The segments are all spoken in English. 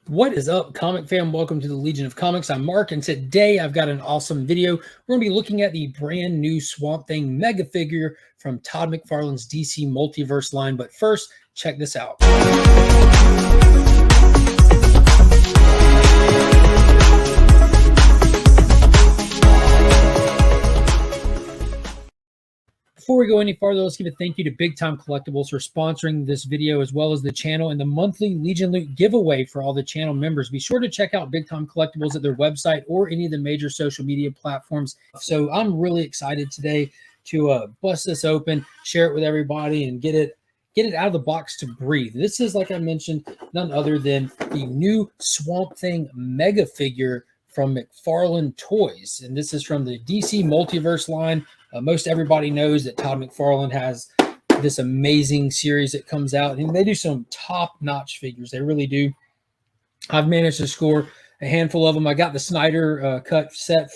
What is up, comic fam? Welcome to the Legion of Comics. I'm Mark, and today I've got an awesome video. We're going to be looking at the brand new Swamp Thing mega figure from Todd McFarlane's DC Multiverse line. But first, check this out. Before we go any farther, let's give a thank you to Big Time Collectibles for sponsoring this video, as well as the channel and the monthly Legion Loot giveaway for all the channel members. Be sure to check out Big Time Collectibles at their website or any of the major social media platforms. So I'm really excited today to bust this open, share it with everybody, and get it out of the box to breathe. This is, like I mentioned, none other than the new Swamp Thing mega figure from McFarlane Toys, and this is from the DC Multiverse line. Most everybody knows that Todd McFarlane has this amazing series that comes out, and they do some top-notch figures. They really do. I've managed to score a handful of them. I got the Snyder cut set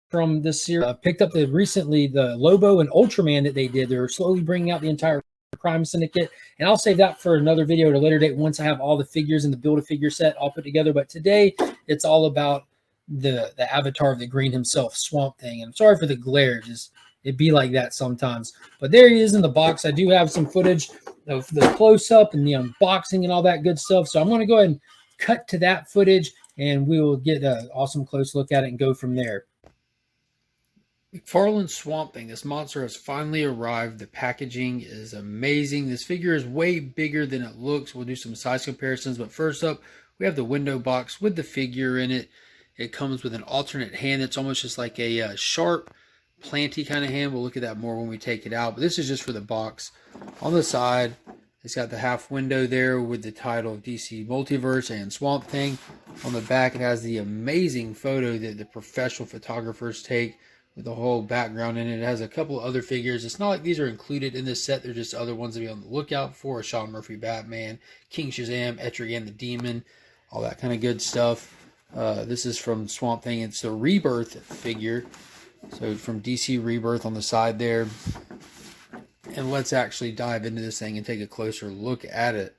from this series. I picked up recently the Lobo and Ultraman that they did. They're slowly bringing out the entire Crime Syndicate, and I'll save that for another video at a later date once I have all the figures and the Build-A-Figure set all put together. But today, it's all about the avatar of the Green himself, Swamp Thing. And I'm sorry for the glare, just it'd be like that sometimes. But there he is in the box. I do have some footage of the close-up and the unboxing and all that good stuff. So I'm going to go ahead and cut to that footage, and we will get an awesome close look at it and go from there. McFarlane Swamp Thing. This monster has finally arrived. The packaging is amazing. This figure is way bigger than it looks. We'll do some size comparisons, but first up, we have the window box with the figure in it. It comes with an alternate hand that's almost just like a sharp, planty kind of hand. We'll look at that more when we take it out, but this is just for the box. On the side, it's got the half window there with the title of DC Multiverse and Swamp Thing. On the back, it has the amazing photo that the professional photographers take with the whole background in it. It has a couple of other figures. It's not like these are included in this set. They're just other ones to be on the lookout for. Sean Murphy Batman, King Shazam, Etrigan the Demon, all that kind of good stuff. This is from Swamp Thing. It's the Rebirth figure. So from DC Rebirth on the side there. And let's actually dive into this thing and take a closer look at it.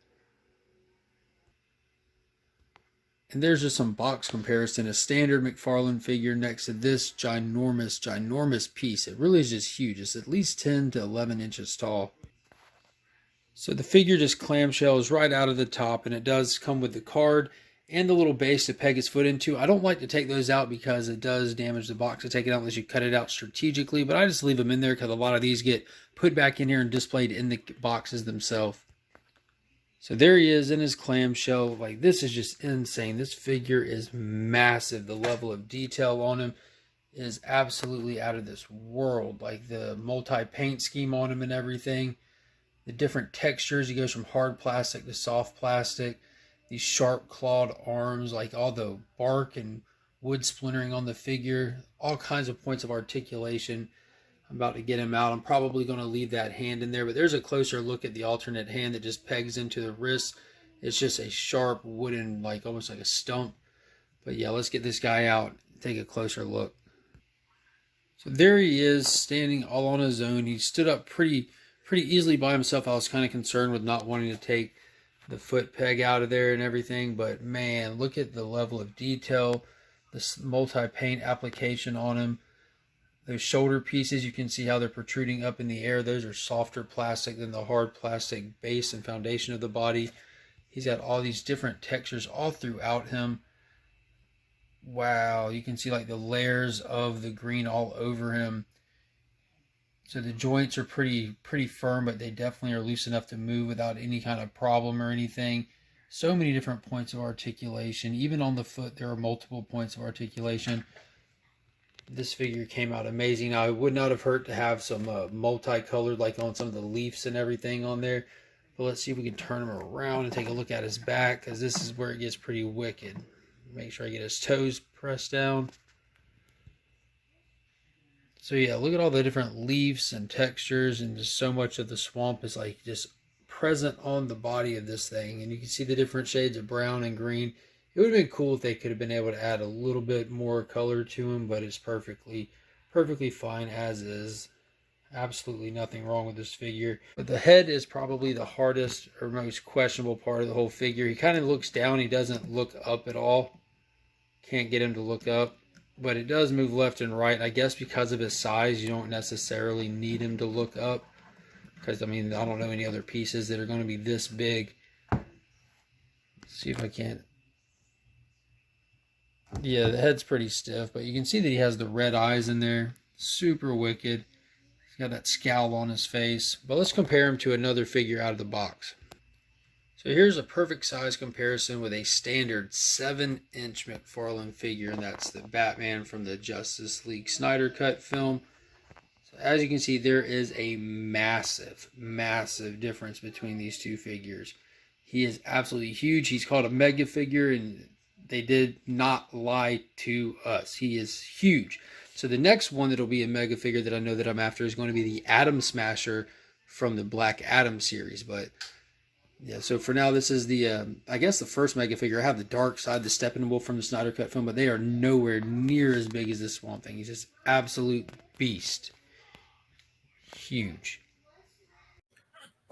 And there's just some box comparison. A standard McFarlane figure next to this ginormous piece. It really is just huge. It's at least 10 to 11 inches tall. So the figure just clamshells right out of the top, and it does come with the card and the little base to peg his foot into. I don't like to take those out because it does damage the box to take it out unless you cut it out strategically, but I just leave them in there because a lot of these get put back in here and displayed in the boxes themselves. So there he is in his clamshell. Like, this is just insane. This figure is massive. The level of detail on him is absolutely out of this world. Like the multi-paint scheme on him and everything. The different textures. He goes from hard plastic to soft plastic. These sharp clawed arms, like all the bark and wood splintering on the figure. All kinds of points of articulation. I'm about to get him out. I'm probably going to leave that hand in there, but there's a closer look at the alternate hand that just pegs into the wrist. It's just a sharp wooden, like almost like a stump. But yeah, let's get this guy out and take a closer look. So there he is, standing all on his own. He stood up pretty easily by himself. I was kind of concerned with not wanting to take the foot peg out of there and everything, but man, look at the level of detail, this multi-paint application on him. Those shoulder pieces, you can see how they're protruding up in the air. Those are softer plastic than the hard plastic base and foundation of the body. He's got all these different textures all throughout him. Wow, you can see like the layers of the green all over him. So the joints are pretty firm, but they definitely are loose enough to move without any kind of problem or anything. So many different points of articulation. Even on the foot, there are multiple points of articulation. This figure came out amazing. Now, it would not have hurt to have some multicolored, like on some of the leaves and everything on there. But let's see if we can turn him around and take a look at his back, because this is where it gets pretty wicked. Make sure I get his toes pressed down. So yeah, look at all the different leaves and textures, and just so much of the swamp is like just present on the body of this thing. And you can see the different shades of brown and green. It would have been cool if they could have been able to add a little bit more color to him, but it's perfectly fine as is. Absolutely nothing wrong with this figure. But the head is probably the hardest or most questionable part of the whole figure. He kind of looks down. He doesn't look up at all. Can't get him to look up. But it does move left and right. I guess because of his size, you don't necessarily need him to look up. Because, I mean, I don't know any other pieces that are going to be this big. Let's see if I can't. Yeah, the head's pretty stiff. But you can see that he has the red eyes in there. Super wicked. He's got that scowl on his face. But let's compare him to another figure out of the box. So here's a perfect size comparison with a standard 7-inch McFarlane figure, and that's the Batman from the Justice League Snyder Cut film. So as you can see, there is a massive, massive difference between these two figures. He is absolutely huge. He's called a mega figure, and they did not lie to us. He is huge. So the next one that'll be a mega figure that I know that I'm after is going to be the Atom Smasher from the Black Adam series, but yeah, so for now, this is the, I guess the first mega figure. I have the Dark Side, the Steppenwolf from the Snyder Cut film, but they are nowhere near as big as this Swamp Thing. He's just absolute beast. Huge.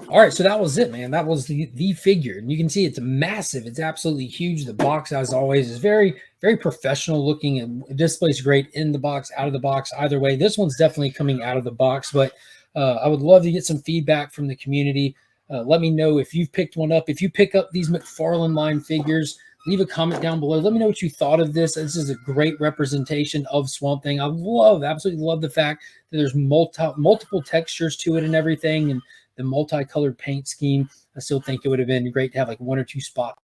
All right, so that was it, man. That was the figure. And you can see it's massive. It's absolutely huge. The box, as always, is very, very professional looking, and it displays great in the box, out of the box, either way. This one's definitely coming out of the box, but I would love to get some feedback from the community. Let me know if you've picked one up. If you pick up these McFarlane line figures, leave a comment down below. Let me know what you thought of this. This is a great representation of Swamp Thing. I absolutely love the fact that there's multiple textures to it and everything, and the multicolored paint scheme. I still think it would have been great to have like 1 or 2 spots,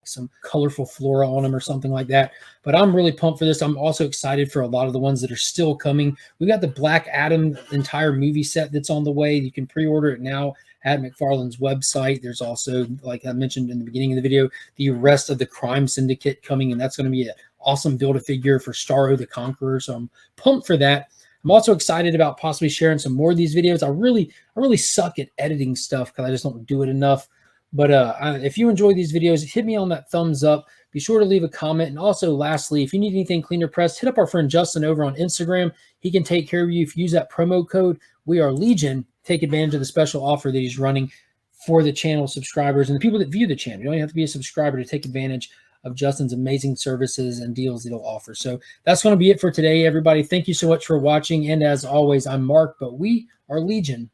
some colorful flora on them or something like that. But I'm really pumped for this. I'm also excited for a lot of the ones that are still coming. We got the Black Adam entire movie set that's on the way. You can pre-order it now at McFarlane's website. There's also, like I mentioned in the beginning of the video, the rest of the Crime Syndicate coming, and that's going to be an awesome Build-A-Figure for Starro the Conqueror. So I'm pumped for that. I'm also excited about possibly sharing some more of these videos. I really suck at editing stuff because I just don't do it enough. But if you enjoy these videos, hit me on that thumbs up. Be sure to leave a comment. And also, lastly, if you need anything cleaner pressed, hit up our friend Justin over on Instagram. He can take care of you if you use that promo code We Are Legion. Take advantage of the special offer that he's running for the channel subscribers and the people that view the channel. You don't even have to be a subscriber to take advantage of Justin's amazing services and deals that he'll offer. So that's going to be it for today, everybody. Thank you so much for watching. And as always, I'm Mark, but we are Legion.